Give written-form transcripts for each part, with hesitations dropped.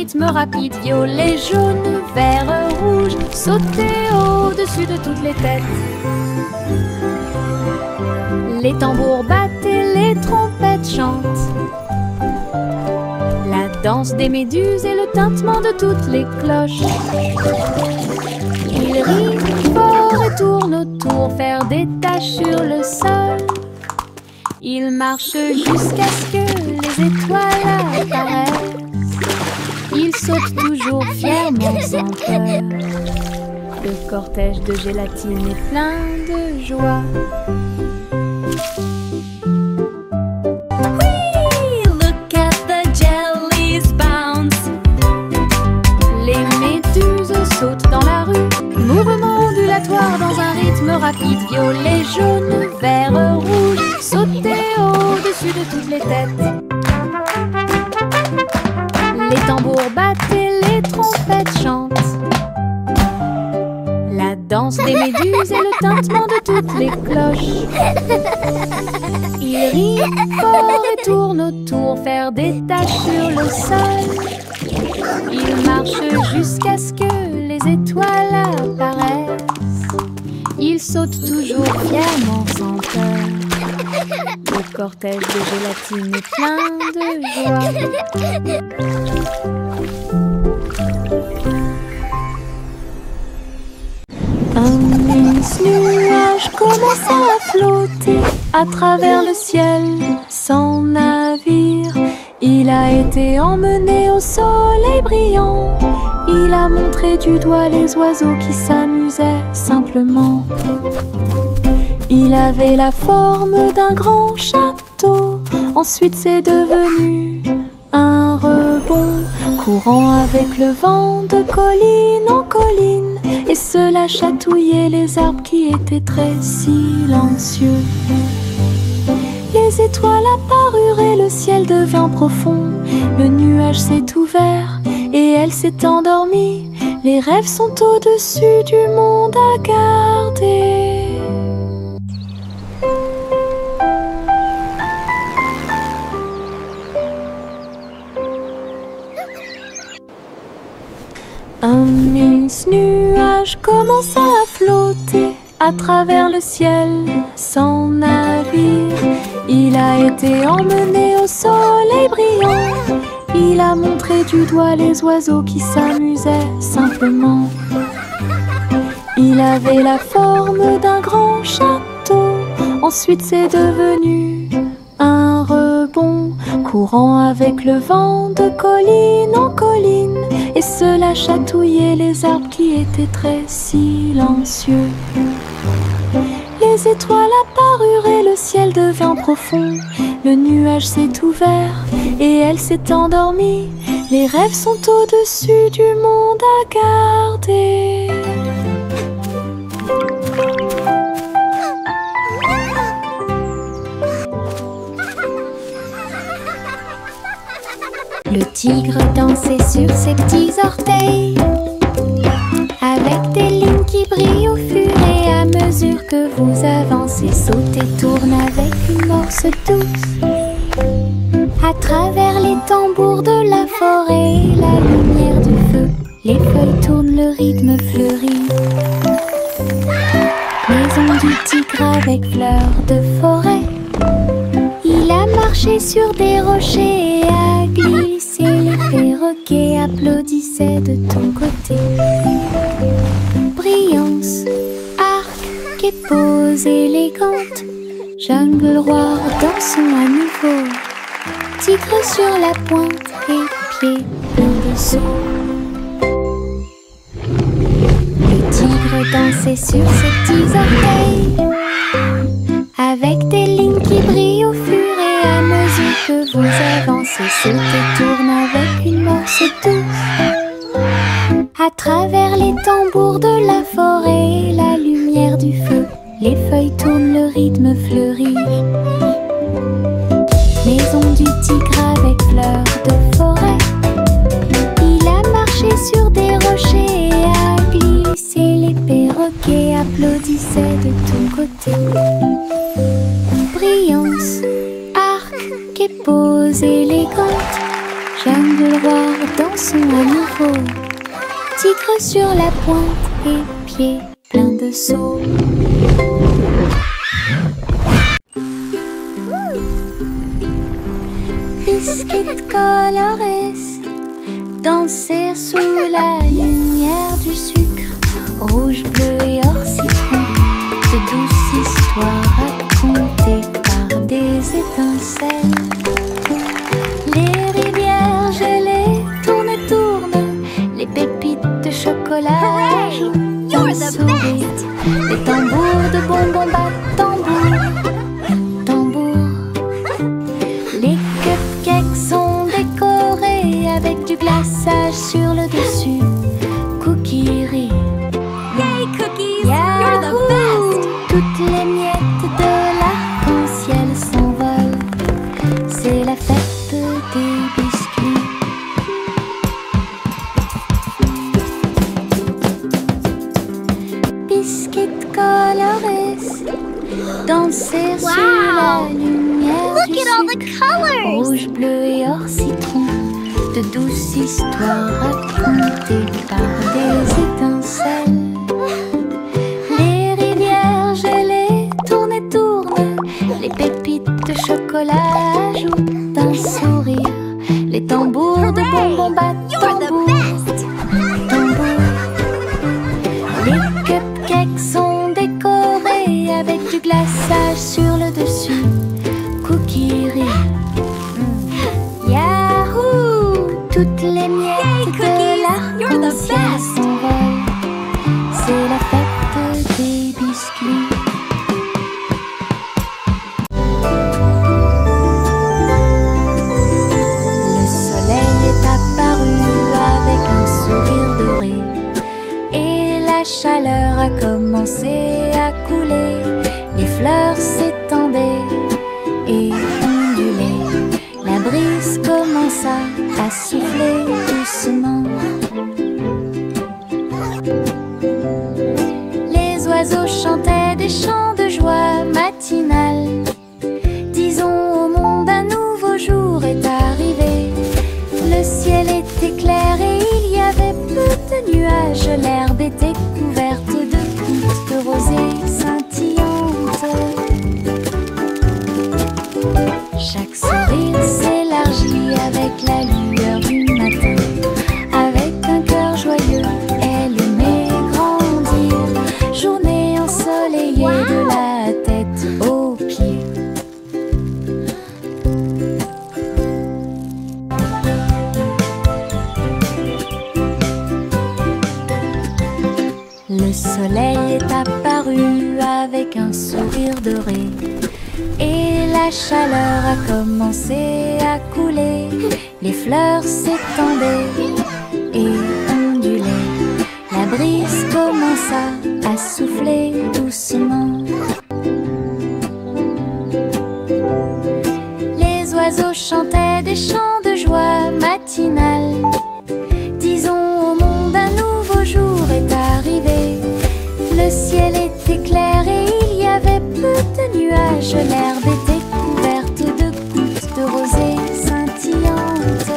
rythme rapide. Violet, jaune, vert, rouge, sauter au-dessus de toutes les têtes. Les tambours battent et les trompettes chantent. La danse des méduses et le tintement de toutes les cloches. Ils rient fort et tournent autour, faire des taches sur le sol. Ils marchent jusqu'à ce que les étoiles apparaissent. Ils sautent toujours fièrement sans peur. Le cortège de gélatine est plein de joie. Saute dans la rue, mouvement ondulatoire dans un rythme rapide. Violet, jaune, vert, rouge, sauter au-dessus de toutes les têtes. Les tambours battent et les trompettes chantent. La danse des méduses et le tintement de toutes les cloches. Ils rient fort et tournent autour, faire des taches sur le sol. Ils marchent jusqu'à ce que les étoiles apparaissent. Ils sautent toujours fièrement sans peur. Le cortège de gélatine est plein de joie. Un mince nuage commence à flotter à travers le ciel sans navire. Il a été emmené au soleil brillant. Il a montré du doigt les oiseaux qui s'amusaient simplement. Il avait la forme d'un grand château. Ensuite c'est devenu un rebond, courant avec le vent de colline en colline. Et cela chatouillait les arbres qui étaient très silencieux. Les étoiles apparurent et le ciel devint profond. Le nuage s'est ouvert et elle s'est endormie. Les rêves sont au-dessus du monde à garder. Un mince nuage commença à flotter à travers le ciel sans navire. Il a été emmené au soleil brillant. Il a montré du doigt les oiseaux qui s'amusaient simplement. Il avait la forme d'un grand château. Ensuite c'est devenu un rebond, courant avec le vent de colline en colline. Et cela chatouillait les arbres qui étaient très silencieux. Les étoiles apparurent et le ciel devint profond. Le nuage s'est ouvert et elle s'est endormie. Les rêves sont au-dessus du monde à garder. Le tigre dansait sur ses petits orteils, avec des lignes qui brillent au fur et à mesure que vous avancez. Saute et tourne avec une morse douce. À travers les tambours de la forêt, la lumière du feu, les feuilles tournent, le rythme fleurit. Maison du tigre avec fleurs de forêt. Il a marché sur des rochers et a glissé. Les perroquets applaudissaient de ton côté. Brillance, arc et pose élégante. Jungle roi dansons à nouveau. Tigre sur la pointe et pieds pleins de dessous. Le tigre dansait sur ses petits orteils, avec des lignes qui brillent au fur et à mesure que vous avancez. Saute et tourne avec une morse douce. À travers les tambours de la forêt, la lumière du feu, les feuilles tournent, le rythme fleurit. Maison du tigre avec fleurs de forêt. Il a marché sur des rochers et a glissé. Les perroquets applaudissaient de ton côté. Brillance, arc et pose élégante. Jungle roi dans klaxon à nouveau. Tigre sur la pointe et pieds pleins de sauts. Biscuit colorés danser sous la lumière du sucre. Rouge, bleu et or citron, de douces histoires racontées par des étincelles. Les rivières gelées tournent et tournent, les pépites de chocolat jouent d'un sourire. Les tambours de bonbons battent tambour, tambour. Les cupcakes sont décorés avec du glaçage sur le dessus. Cookies rient. Yay, cookies! Yahoo! You're the best! Toutes les miettes de l'arc-en-ciel s'envolent. C'est la fête des biscuits. Biscuits colorés danser sous la lumière Look du at all the sucre. colors! Rouge, bleu et or citron, de douces histoires racontées par des étincelles. Les rivières gelées tournent et tournent, les pépites de chocolat ajoutent un sourire. Les tambours de bonbons battent You're the tambour, best! tambour. Les cupcakes sont décorés avec du glaçage sur le dessus. Cookies rient. Yahoo! Toutes les miettes de l'arc-en-ciel s'envolent. C'est la fête des biscuits. Le soleil est apparu avec un sourire doré et la chaleur a commencé à couler. Les fleurs s'étendaient et ondulaient. La brise commença à souffler doucement. Les oiseaux chantaient des chants de joie matinale. Disons au monde un nouveau jour est arrivé. Le ciel était clair et il y avait peu de nuages. L'herbe était couverte de gouttes de rosée scintillantes. Chaque sourire s'élargit avec la lueur du matin. Avec un cœur joyeux, elle aimait grandir. Journée ensoleillée de la tête aux pieds. Le soleil est apparu avec un sourire doré et la chaleur a commencé à couler. Les fleurs s'étendaient et ondulaient. La brise commença à souffler doucement. Les oiseaux chantaient des chants de joie matinale. Disons au monde un nouveau jour est arrivé. Le ciel était clair et il y avait peu de nuages. L'herbe était couverte de gouttes de rosée scintillantes.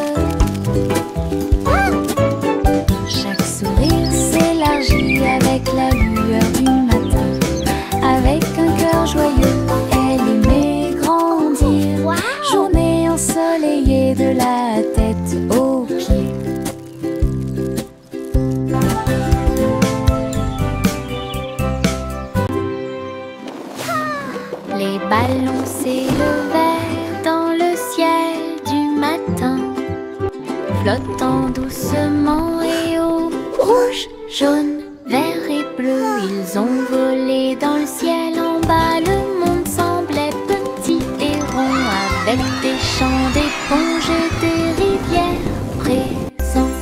Chaque sourire s'élargit avec la lueur du matin. Avec un cœur joyeux, elle aimait grandir. Journée ensoleillée de la tête aux pieds. Les ballons s'élevèrent dans le ciel du matin, flottant doucement et haut. Rouge, jaune, vert et bleu, ils ont volé dans le ciel en bas. Le monde semblait petit et rond, avec des champs d'éponges et des rivières présents.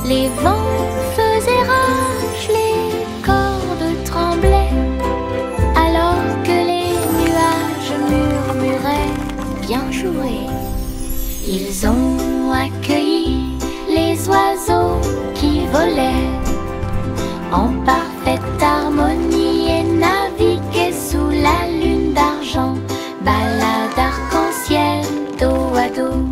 Les vents faisaient rage, les cordes tremblaient, alors que les nuages murmuraient bien joué. Ils ont accueilli les oiseaux qui volaient en parfaite harmonie et naviguaient sous la lune d'argent. Balade arc-en-ciel dos à dos.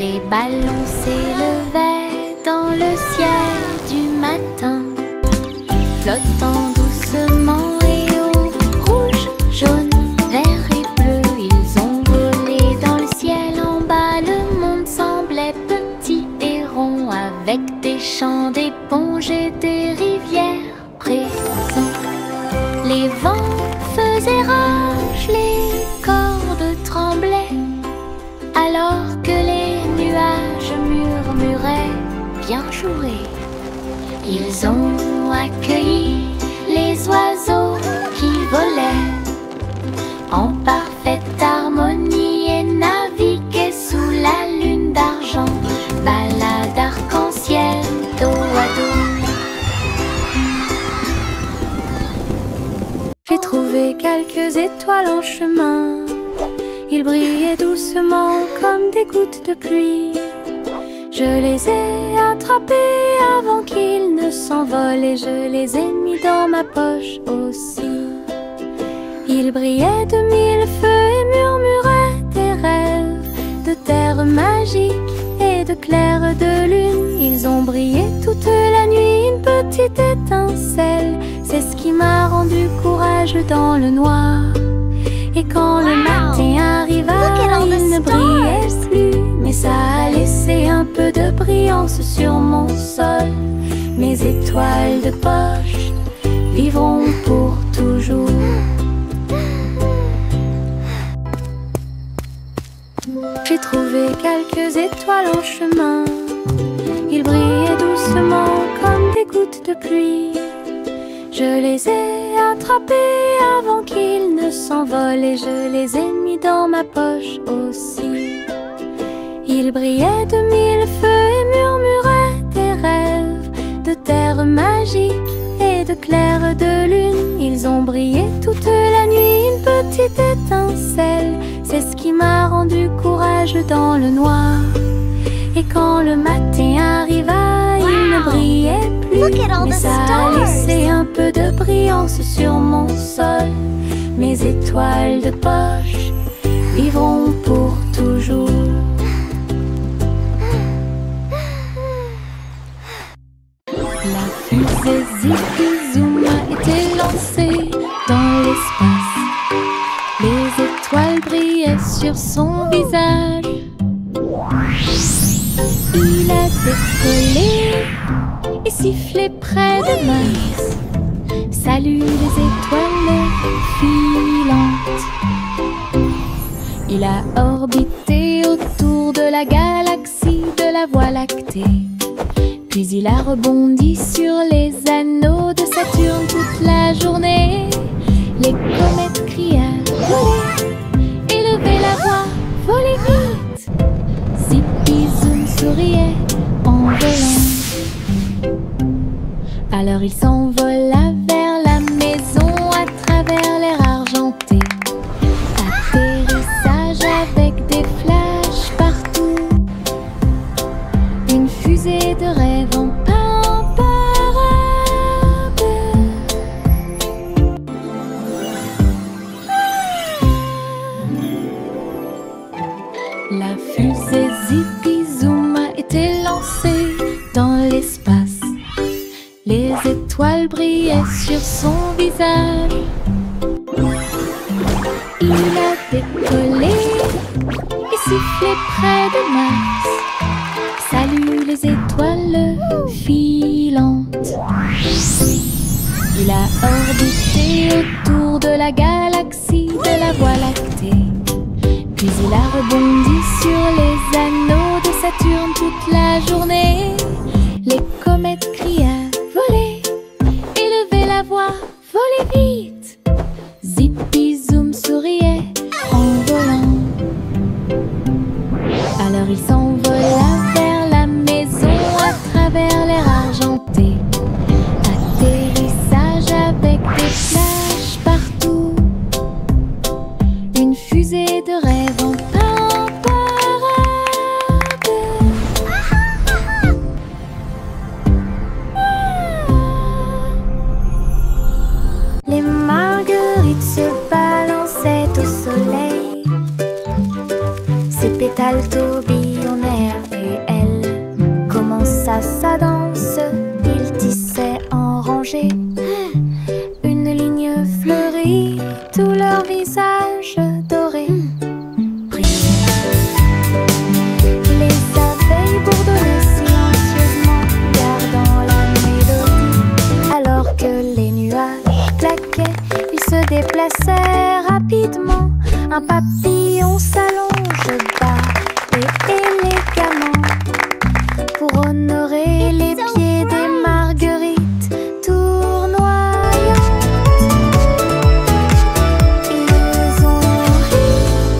Les ballons s'élevaient dans le ciel du matin, flottant doucement et au rouge, jaune, vert et bleu. Ils ont volé dans le ciel en bas. Le monde semblait petit et rond, avec des champs d'éponges et des rivières présents. Les vents faisaient rage, les cordes tremblaient, alors que les nuages murmuraient bien joué. Ils ont accueilli les oiseaux qui volaient en parfaite harmonie et naviguaient sous la lune d'argent. Balade arc-en-ciel, dos à dos. J'ai trouvé quelques étoiles en chemin. Ils brillaient doucement comme des gouttes de pluie. Je les ai attrapés avant qu'ils ne s'envolent et je les ai mis dans ma poche aussi. Ils brillaient de mille feux et murmuraient des rêves de terre magique et de clair de lune. Ils ont brillé toute la nuit, une petite étincelle, c'est ce qui m'a rendu courageux dans le noir. Et quand le matin arriva, il ne brillait plus, mais ça a laissé un peu de brillance sur mon sol. Mes étoiles de poche vivront pour toujours. J'ai trouvé quelques étoiles en chemin. Ils brillaient doucement comme des gouttes de pluie. Je les ai attrapés avant qu'ils ne s'envolent et je les ai mis dans ma poche aussi. Ils brillaient de mille feux et murmuraient des rêves de terre magique et de clair de lune. Ils ont brillé toute la nuit, une petite étincelle, c'est ce qui m'a rendu courageux dans le noir. Et quand le matin arriva, il ne brillait plus, mais ça a laissé un peu de brillance sur mon sol. Mes étoiles de poche vivront pour toujours. La fusée Zipi-Zoom a été lancée dans l'espace. Les étoiles brillaient sur son visage. Il a décollé et sifflé près de Mars. Salut les étoiles filantes. Il a orbité autour de la galaxie de la Voie lactée. Puis il a rebondi sur les anneaux de Saturne toute la journée. Les comètes criaient « Volez !» Élevez la voix, volez vite. Zipi-Zoom souriait en volant. Alors il s'envola vers la maison à travers l'air argenté. Atterrissage avec des flashs partout. Une fusée de rêve en parade. La fusée Zipi-Zoom a été lancée dans l'espace. Les étoiles brillaient sur son visage. Il a décollé et sifflé près de Mars. Salut les étoiles filantes. Il a orbité autour de la galaxie de la Voie lactée. Puis il a rebondi sur les anneaux de Saturne toute la journée. Les comètes criaient « Volez !» Élevez la voix, volez vite. Zipi-Zoom souriait en volant. Alors il s'envola vers la maison à travers l'air argenté. Atterrissage avec des flashs partout. Une fusée de rêve en parade. Les marguerites se balançaient au soleil. Ses pétales tourbillonnèrent commença sa danse. Il tissait en rangée une ligne fleurie, tout leur visage doré. Les abeilles bourdonnaient silencieusement, gardant la mélodie. Alors que les nuages claquaient, ils se déplaçaient rapidement. Un papillon s'allonge bas et élégamment pour honorer les pieds des marguerites tournoyantes. Ils ont ri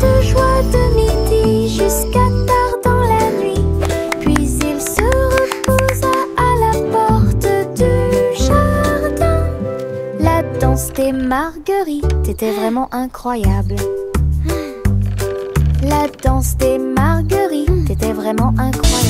de joie de midi jusqu'à tard dans la nuit. Puis il se reposa à la porte du jardin. La danse des marguerites était vraiment incroyable. La danse des marguerites était vraiment incroyable.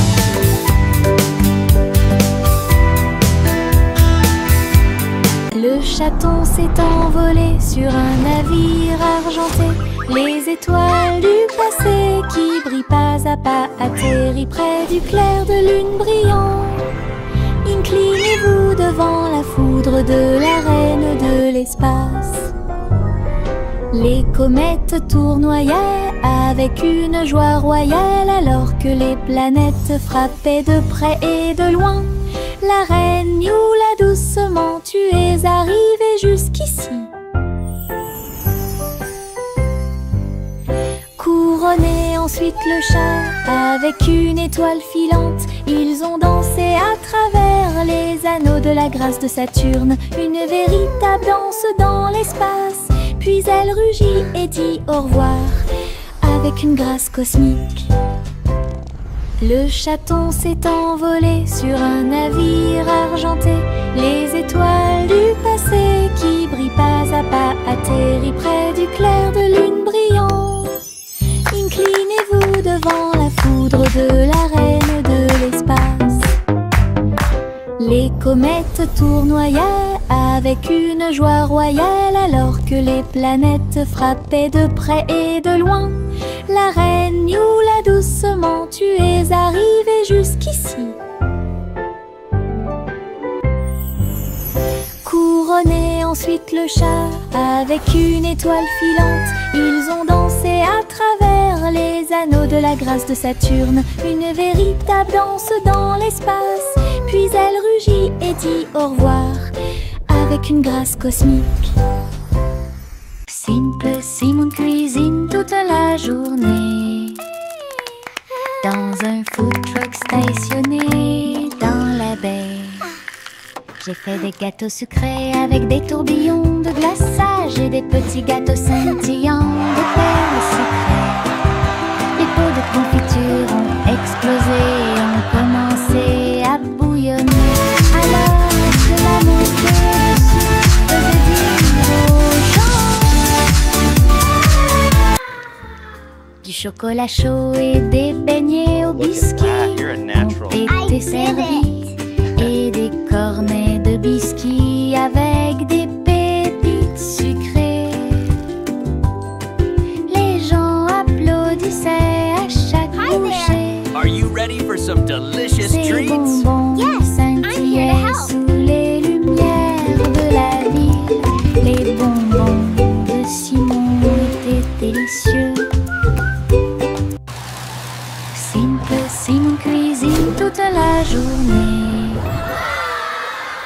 Le chaton s'est envolé sur un navire argenté. Les étoiles du passé qui brillent pas à pas atterrissent près du clair de lune brillant. Inclinez-vous devant la foudre de la reine de l'espace. Les comètes tournoyaient avec une joie royale alors que les planètes frappaient de près et de loin. La reine Youla doucement, tu es arrivée jusqu'ici. Couronné ensuite le chat avec une étoile filante. Ils ont dansé à travers les anneaux de la grâce de Saturne. Une véritable danse dans l'espace. Puis elle rugit et dit au revoir avec une grâce cosmique. Le chaton s'est envolé sur un navire argenté. Les étoiles du passé qui brillent pas à pas atterrissent près du clair de lune brillant. Inclinez-vous devant la foudre de la reine de l'espace. Les comètes tournoyaient avec une joie royale alors que les planètes frappaient de près et de loin. La reine Youla doucement, tu es arrivée jusqu'ici. Couronné ensuite le chat avec une étoile filante. Ils ont dansé à travers les anneaux de la grâce de Saturne. Une véritable danse dans l'espace. Puis elle rugit et dit au revoir avec une grâce cosmique. Simple Simon cuisine toute la journée dans un food truck stationné dans la baie. J'ai fait des gâteaux sucrés avec des tourbillons de glaçage et des petits gâteaux scintillants de perles sucrées. Les pots de confiture ont explosé et ont commencé à bouillonner. Alors que la montée dessus faisait dire aux gens du chocolat chaud et des beignets au biscuit ont été servis et des cornets de biscuits avec des pépites sucrées. Les gens applaudissaient à chaque bouchée. Are you ready for some delicious Ces treats? bonbons scintillaient sous les lumières de la ville. Les bonbons de Simon étaient délicieux. Simple Simon cuisine toute la journée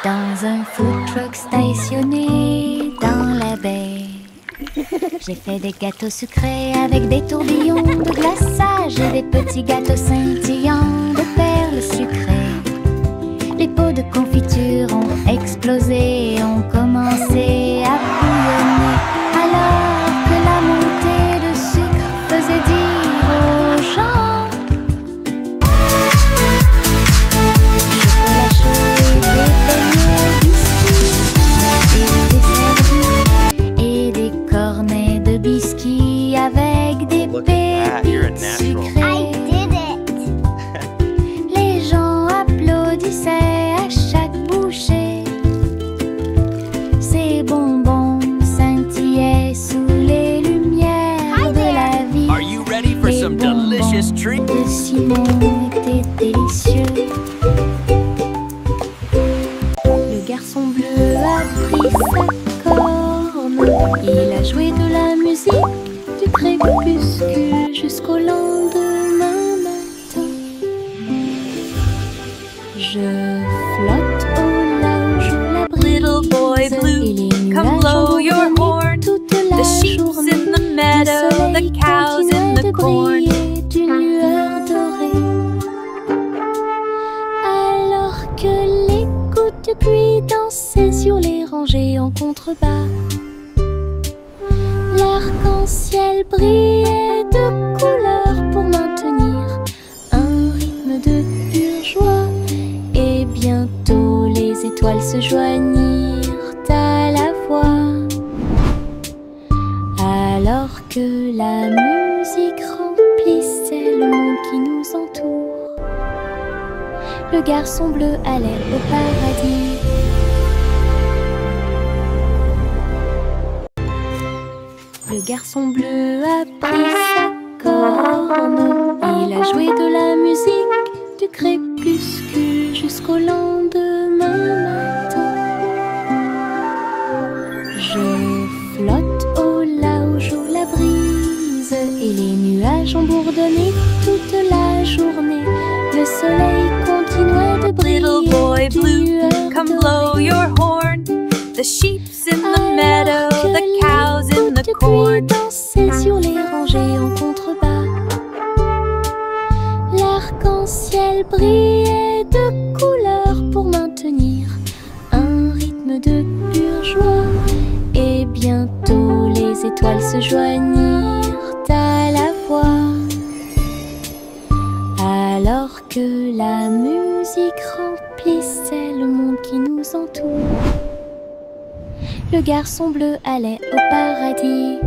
dans un food truck stationné dans la baie. J'ai fait des gâteaux sucrés avec des tourbillons de glaçage et des petits gâteaux scintillants de perles sucrées. Les pots de confiture ont explosé et ont commencé à bouillonner. Alors que la montée de sucre faisait dire aux gens chocolat chaud et des beignets biscuits étaient servis et des cornets de biscuits avec des pépites sucrées. I did it! Les gens applaudissaient à chaque bouchée. Ces bonbons scintillaient sous les lumières de la vie. Are you ready for Les some bonbons delicious treats? de Simon étaient délicieux. contrebas. L'arc-en-ciel brillait de couleurs pour maintenir un rythme de pure joie. Et bientôt les étoiles se joignirent à la voix. Alors que la musique remplissait le monde qui nous entoure, le garçon bleu allait au paradis. Le garçon bleu a pris sa corne. Il a joué de la musique du crépuscule jusqu'au lendemain matin. Je flotte au là où joue la brise et les nuages ont bourdonné toute la journée. Le soleil continuait de briller. Little boy blue, come blow your horn. The sheep's in the meadow, the cows in the corn. Dansait sur les rangées en contrebas. L'arc-en-ciel brillait de couleurs pour maintenir un rythme de pure joie. Et bientôt les étoiles se joignirent à la voix. Alors que la musique remplissait le monde qui nous entoure, le garçon bleu allait au paradis.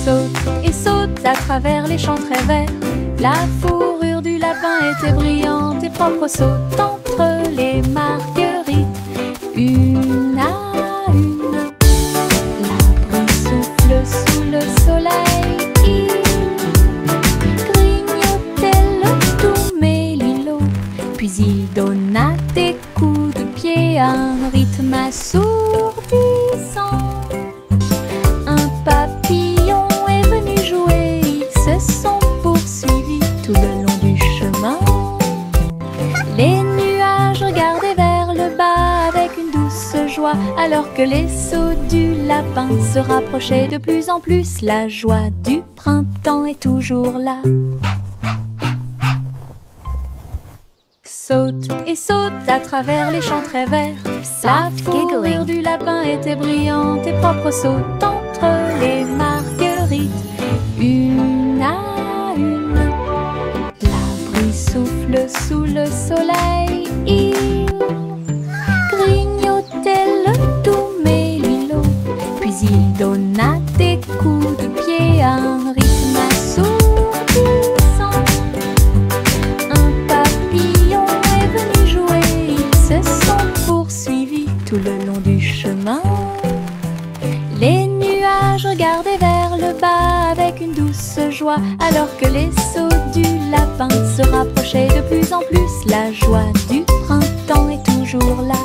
Saute et saute à travers les champs très verts. La fourrure du lapin était brillante et propre. Saute entre les marguerites, une à une. La brume souffle sous le soleil. Il grignotait le doux mélilo, puis il donna des coups de pied à un rythme assourdissant. Un papillon est venu jouer, ils se sont poursuivis tout le long du chemin. Les nuages regardaient vers le bas avec une douce joie, alors que les sauts du lapin se rapprochaient de plus en plus. La joie du printemps est toujours là. Saute et saute à travers les champs très verts. La fourrure du lapin était brillante et propre. Saute entre les marguerites, une à une. La brise souffle sous le soleil. Il grignotait le doux mélilo, puis il donna des coups de pied à un rythme assourdissant. Un papillon est venu jouer, ils se sont poursuivis tout le long du chemin. Les nuages regardaient vers le bas avec une douce joie, alors que les sauts du lapin se rapprochaient de plus en plus. La joie du printemps est toujours là.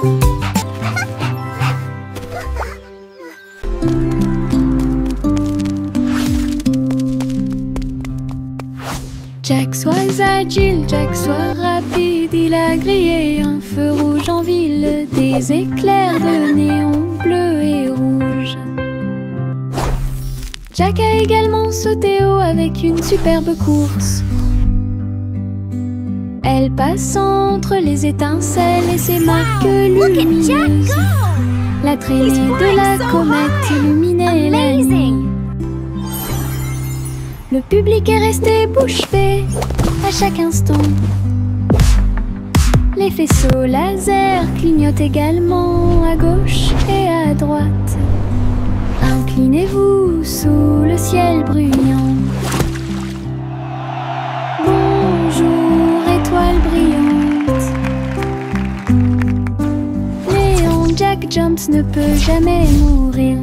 Jack soit agile, Jack soit rapide, il a grillé un feu rouge en ville, des éclairs de néon bleu et rouge. Jack a également sauté haut avec une superbe course. Elle passe entre les étincelles et ses marques lumineuses. La traînée de la comète illuminait la nuit. Le public est resté bouche bée à chaque instant. Les faisceaux laser clignotent également à gauche et à droite. Inclinez-vous sous le ciel bruyant. Bonjour, étoile brillante. Léon Jack Jumps ne peut jamais mourir.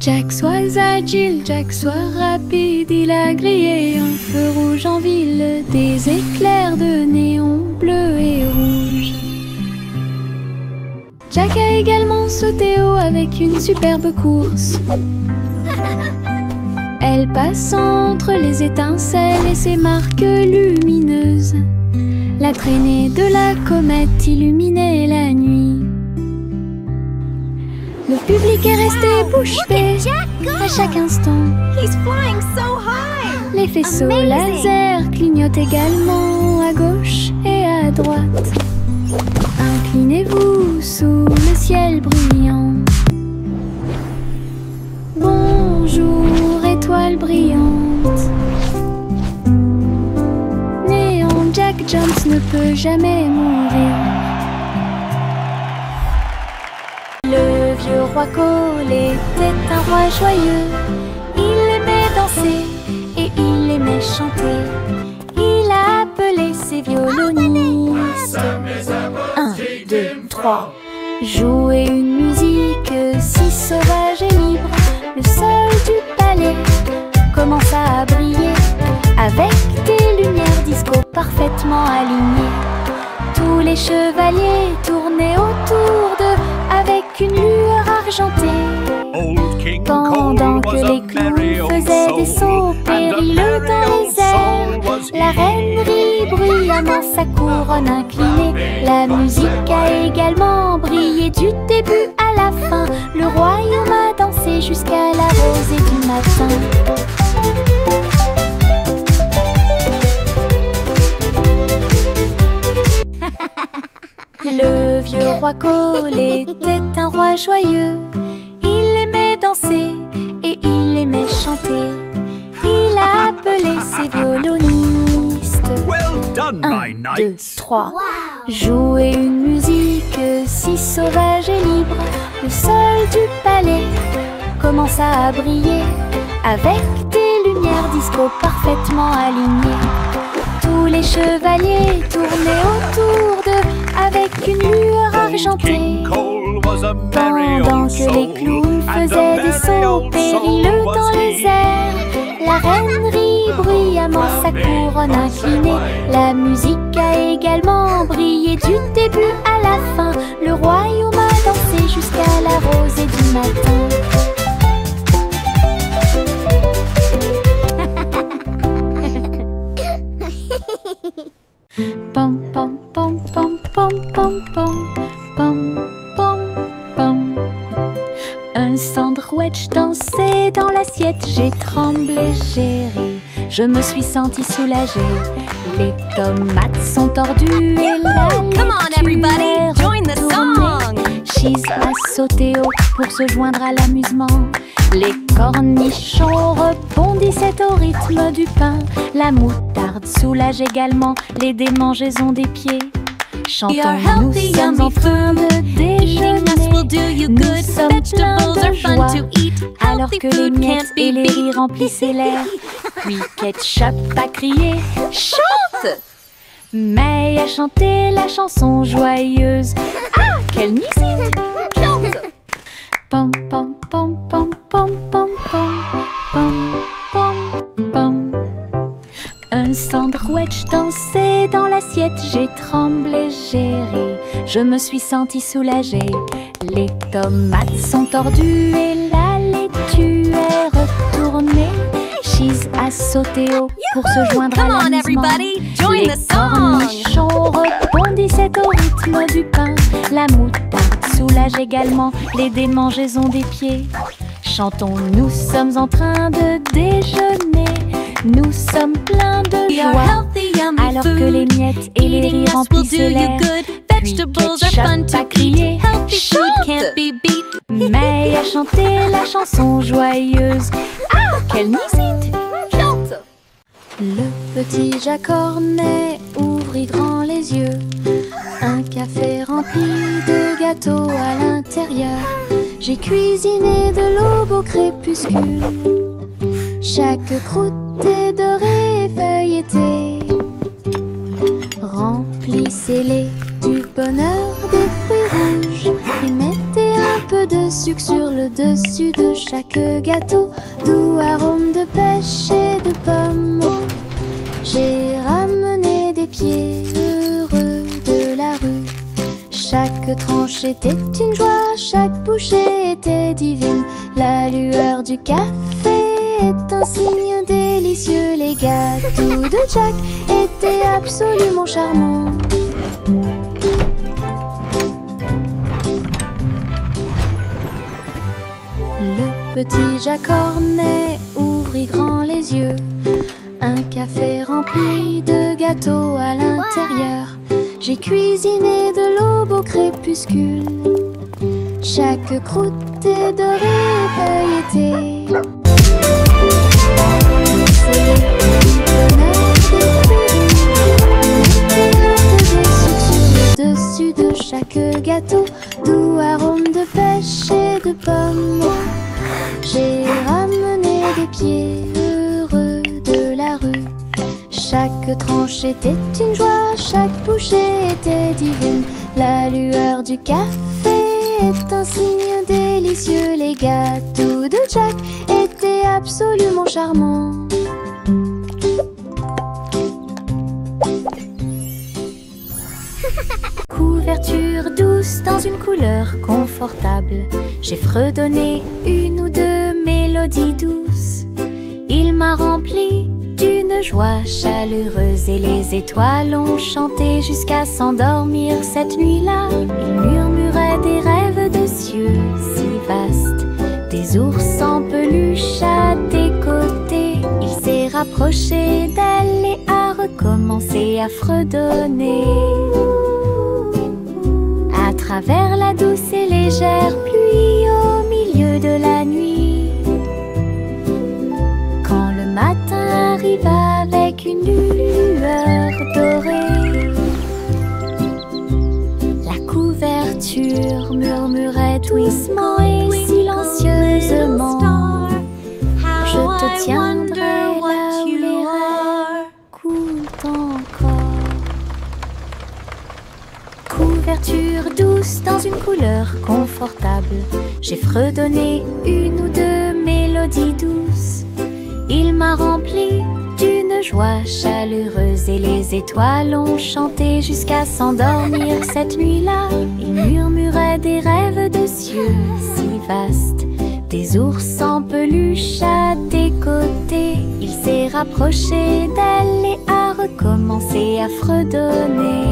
Jack soit agile, Jack soit rapide, il a grillé un feu rouge en ville, des éclairs de néon bleu et rouge. Jack a également sauté haut avec une superbe course. Elle passe entre les étincelles et ses marques lumineuses. La traînée de la comète illuminait la nuit. Le public est resté bouche bée à chaque instant. He's flying so high! Les faisceaux Amazing. laser clignotent également à gauche et à droite. Inclinez-vous sous le ciel brillant. Bonjour, étoile brillante. Néant Jack Jones ne peut jamais mourir. Le vieux roi Cole était un roi joyeux. Il aimait danser et il aimait chanter. Il a appelé ses violonistes. 1, 2, 3. Jouer une musique si sauvage et libre. Le sol du palais commença à briller avec des lumières disco parfaitement alignées. Tous les chevaliers tournaient autour d'eux avec une lueur argentée. Pendant que les clowns faisaient des sauts périlleux dans les airs, la reine rit bruyamment sa couronne inclinée. La musique a également brillé du début à la fin. Le royaume a dansé jusqu'à la rosée du matin. Le vieux roi Cole était un roi joyeux. Il aimait danser et il aimait chanter. Il a appelé ses violonistes. Well done, 1, my 2, knights. 3. Jouer une musique si sauvage et libre. Le sol du palais commença à briller avec des lumières disco parfaitement alignées. Tous les chevaliers tournaient autour d'eux avec une lueur argentée. Pendant que les clowns faisaient des sauts périlleux dans les airs, la reine rit bruyamment sa couronne inclinée. La musique a également brillé du début à la fin. Le royaume a dansé jusqu'à la rosée du matin. Pom pom pom pom pom pom pom pom pom pom. Un sandwich dansait dans l'assiette. J'ai tremblé, j'ai ri. Je me suis sentie soulagée. Les tomates sont tordues et la Come on, everybody, join the song! Cheese a sauté haut pour se joindre à l'amusement. Les cornichons rebondissaient au rythme du pain. La moutarde soulage également les démangeaisons des pieds. Chantons, nous sommes en train de déjeuner. Nous sommes pleins de joie, alors que les miettes et les rires remplissaient l'air. Puis Ketchup a crié « Chante !» May a chanté la chanson joyeuse. Ah, quelle musique! Pom pom pom pom pom pom pom pom pom pom. Un sandwich dansait dans l'assiette. J'ai tremblé, j'ai ri. Je me suis sentie soulagée. Les tomates sont tordues et la laitue est retournée. Cheese a sauté haut pour se joindre à l'amusement. Les cornichons rebondissaient au rythme du pain. La moutarde soulage également les démangeaisons des pieds. Chantons, nous sommes en train de déjeuner. Nous sommes pleins de joie, alors que les miettes et les rires remplissaient l'air. Puis Ketchup a crié « Chante !» May a chanté la chanson joyeuse. Ah, quelle musique! Chante! Le petit Jack Cornet ouvrit grand les yeux. Un café rempli de gâteaux à l'intérieur. J'ai cuisiné de l'aube au crépuscule. Chaque croûte est dorée et feuilletée. Remplissez-les du bonheur des fruits rouges et mettez un peu de sucre sur le dessus de chaque gâteau. Doux arôme de pêche et de pommes. J'ai ramené des pieds heureux de la rue. Chaque tranche était une joie, chaque bouchée était divine. La lueur du café est un signe délicieux. Les gâteaux de Jack étaient absolument charmants. petit Jacques Cornet ouvrit grand les yeux. Un café rempli de gâteaux à l'intérieur. J'ai cuisiné de l'aube au crépuscule. Chaque croûte est dorée et feuilletée. C'est le bonheur des fruits. Dessus de chaque gâteau, doux arôme de pêche et de pommes. J'ai ramené des pieds heureux de la rue. Chaque tranche était une joie, chaque bouchée était divine. La lueur du café est un signe délicieux. Les gâteaux de Jack étaient absolument charmants. Couverture douce dans une couleur confortable. J'ai fredonné une ou deux mélodies douces. Il m'a rempli d'une joie chaleureuse et les étoiles ont chanté jusqu'à s'endormir cette nuit-là. Il murmurait des rêves de cieux si vastes, des ours en peluche à tes côtés. Il s'est rapproché d'elle et a recommencé à fredonner. À travers la douce et légère pluie au milieu de la nuit, quand le matin arrive avec une lueur dorée, la couverture murmurait doucement et silencieusement: je te tiendrai là où les rêves coulent encore. Couverture douce dans une couleur confortable. J'ai fredonné une ou deux mélodies douces. Il m'a rempli d'une joie chaleureuse et les étoiles ont chanté jusqu'à s'endormir cette nuit-là. Il murmurait des rêves de cieux si vastes, des ours en peluche à tes côtés. Il s'est rapproché d'elle et a recommencé à fredonner.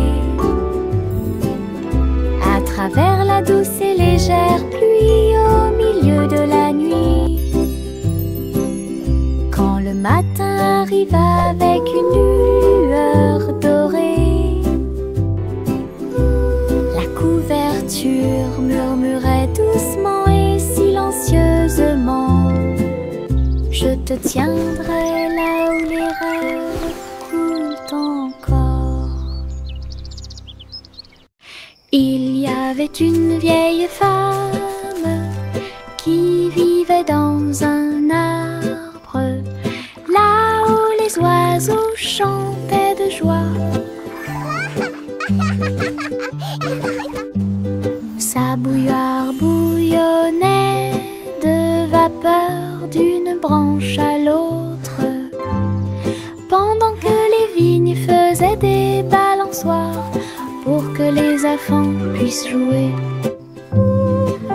À travers la douce et légère pluie au milieu de la nuit, quand le matin arrive avec une lueur dorée, la couverture murmurait doucement et silencieusement: je te tiendrai là où les rêves coulent encore. Il y avait une vieille femme qui vivait dans un arbre, là où les oiseaux chantaient de joie. Sa bouilloire bouillonnait de vapeur d'une branche à l'autre, pendant que les vignes faisaient des balançoires pour que les enfants puissent jouer.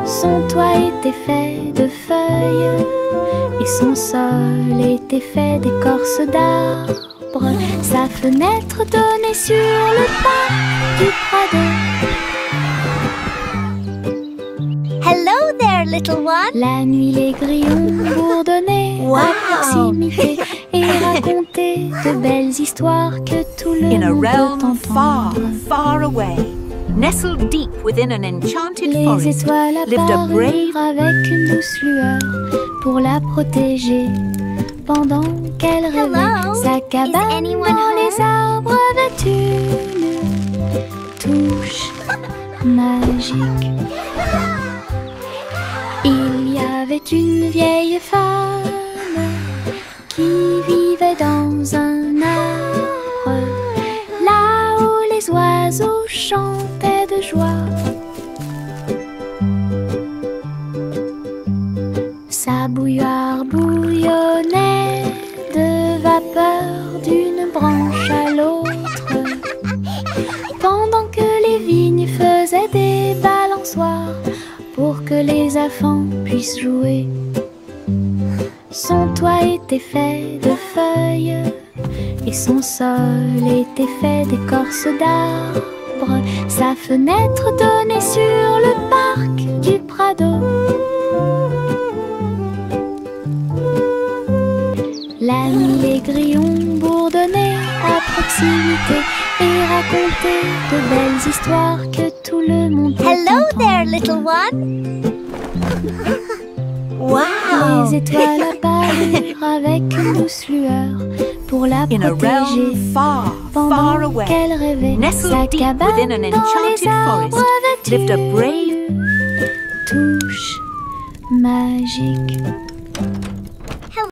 Son toit était fait de feuilles et son sol était fait d'écorce d'arbre. Sa fenêtre donnait sur le parc du Prado. Hello there, little one. La nuit, les grillons bourdonnaient à proximité et racontaient de belles histoires que tout le In a monde realm peut far, entendre. far away, nestled deep within an enchanted Les forest, étoiles lived a brave apparurent avec une douce lueur pour la protéger pendant qu'elle rêvait. Hello, Sa is cabane anyone dans les home? arbres avait une touche magique. Il y avait une vieille femme qui vivait dans un arbre, là où les oiseaux chantaient de joie. Sa bouilloire bouillonnait de vapeur d'une branche à l'autre, pendant que les vignes faisaient des balançoires pour que les enfants puissent jouer. Son toit était fait de feuilles et son sol était fait d'écorce d'arbre. Sa fenêtre donnait sur le parc du Prado. La nuit, les grillons bourdonnaient à proximité et racontaient de belles histoires que tout le monde peut Hello entendre. there, little one. Wow! Les étoiles apparurent avec une douce lueur pour la In a protéger. realm far, far Pendant away, qu'elle rêvait, nestled sa deep cabane within an dans enchanted les arbres forest, avait lived a une brave touche magique.